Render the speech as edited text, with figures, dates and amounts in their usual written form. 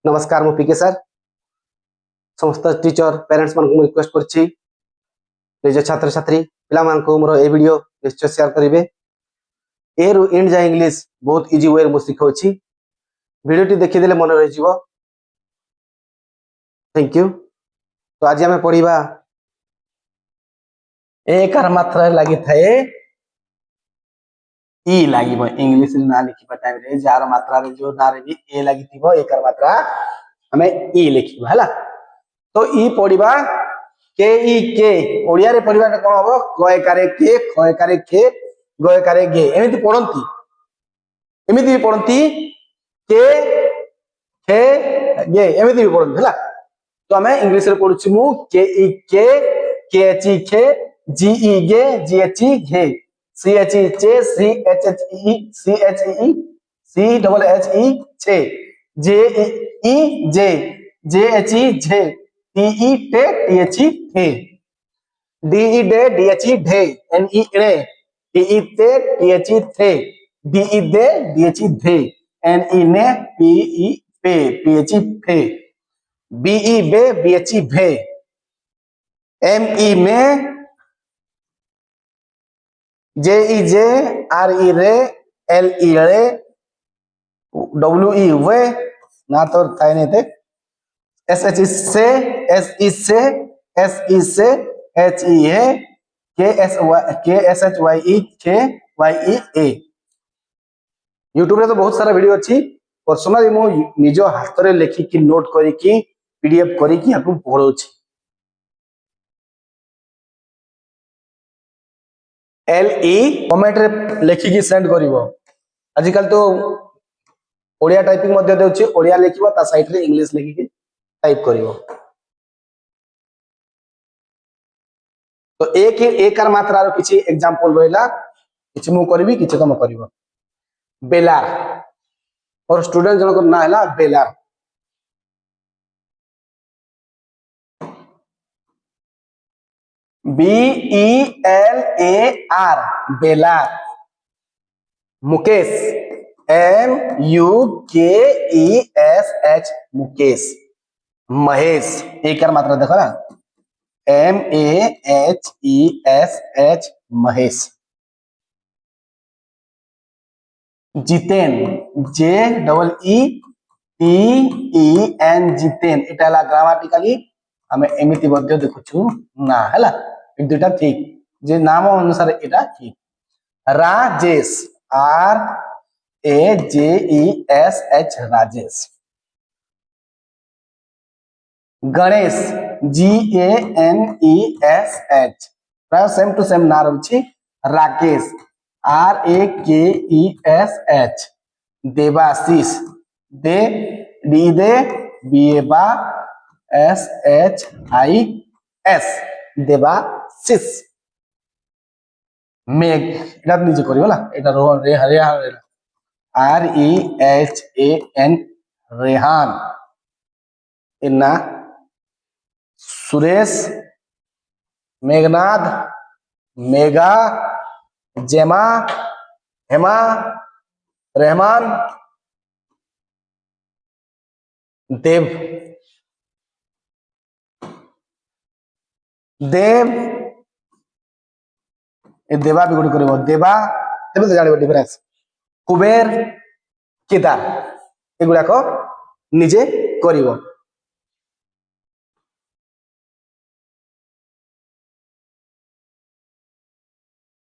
नमस्कार मु पीके सर समस्त टीचर पेरेंट्स मान को रिक्वेस्ट करछि निज छात्र छात्री पिला मान को मोर ए वीडियो निश्चय शेयर करिवे ए रु एंड जा इंग्लिश बहुत इजी वे मु सिखाउछि वीडियो टी देखि देले मन रहि जिवो। Thank you. तो आज हमें पढ़िबा एकार मात्रा लागि थाए ई लागिबो इंग्लिश रे ना लिखिबा टाइम रे जार मात्रा रे जो ना रे भी ए लागिथिबो एकार मात्रा हमें ई लिखिबा हला। तो ई पढ़िबा के ई के ओडिया रे पढ़िबा कोन हबो क एकारे के ख एकारे खे ग एकारे गे एमिति पढ़ंती एमिति भी पढ़ंती के खे गे एमिति भी पढ़ंती हला। तो हमें इंग्लिश रे पढ़ुछि मु के ई के एच ई खे जी ई गे जी एच ई घे सी एच ई चे C H H E C H E C double H E छे जे ई जे जे एच ई झे टी ई टे टी एच ई थे डी ई डे डी एच ई ढे एन ई णे टी ई ते टी एच ई थे D E दे डी एच ई धे एन ई ने पी ई पे पी एच ई फे बी ई बे बी एच ई भे एम ई में जे ई जे आर ई रे एल ई रे डब्ल्यू ई वे ना तो थाई नहीं थे एस एच ई से एस ई से एस ई से एच ई है के एस एच वाई ई के वाई ई ए। यूट्यूब रे तो बहुत सारा वीडियो अच्छी पर्सनली मु निज हाथ रे लिखि कि नोट करी कि पीडीएफ करी कि आपको पढौछि। एल ई कमेंट रे लिखिकी सेंड करिवो। आजिकल तो ओडिया टाइपिंग मध्ये देउछि ओडिया लिखिबो ता साइड रे इंग्लिश लिखिकी टाइप करिवो। तो एक एकार मात्रा रो किछि एग्जांपल रहला किछि मु करबी किछि तुम करिवो। बेलार और स्टूडेंट जन को ना हला Belar B E L A R Belar. Mukesh M U K E S H Mukesh. Mahesh एकर मात्रा देखो ना M A H E S H Mahesh. Jiten J double E T E N Jiten एटा ला ग्रामाटिकली हमें एमिति मध्ये देखुछु ना हला ए दुटा ठीक जे नाम अनुसार एटा ठीक। Rajesh R A J E S H Rajesh. Ganesh G A N E S H प्राय सेम टू सेम ना रहउछि। Rakesh R A K E S H. Debashish दे डी दे बी ए बा S H I S Debashish. मेघ एटा निजे करियो ला एटा रो रे हरिया R E H A N Rehan. इन्ना सुरेश मेघनाथ मेघा जेमा हेमा रहमान देव देव ए देवा भी गुड करिवो देवा तेबे तो जानिबो डिफरेंस। कुबेर केदार एगुडा को निजे करिवो।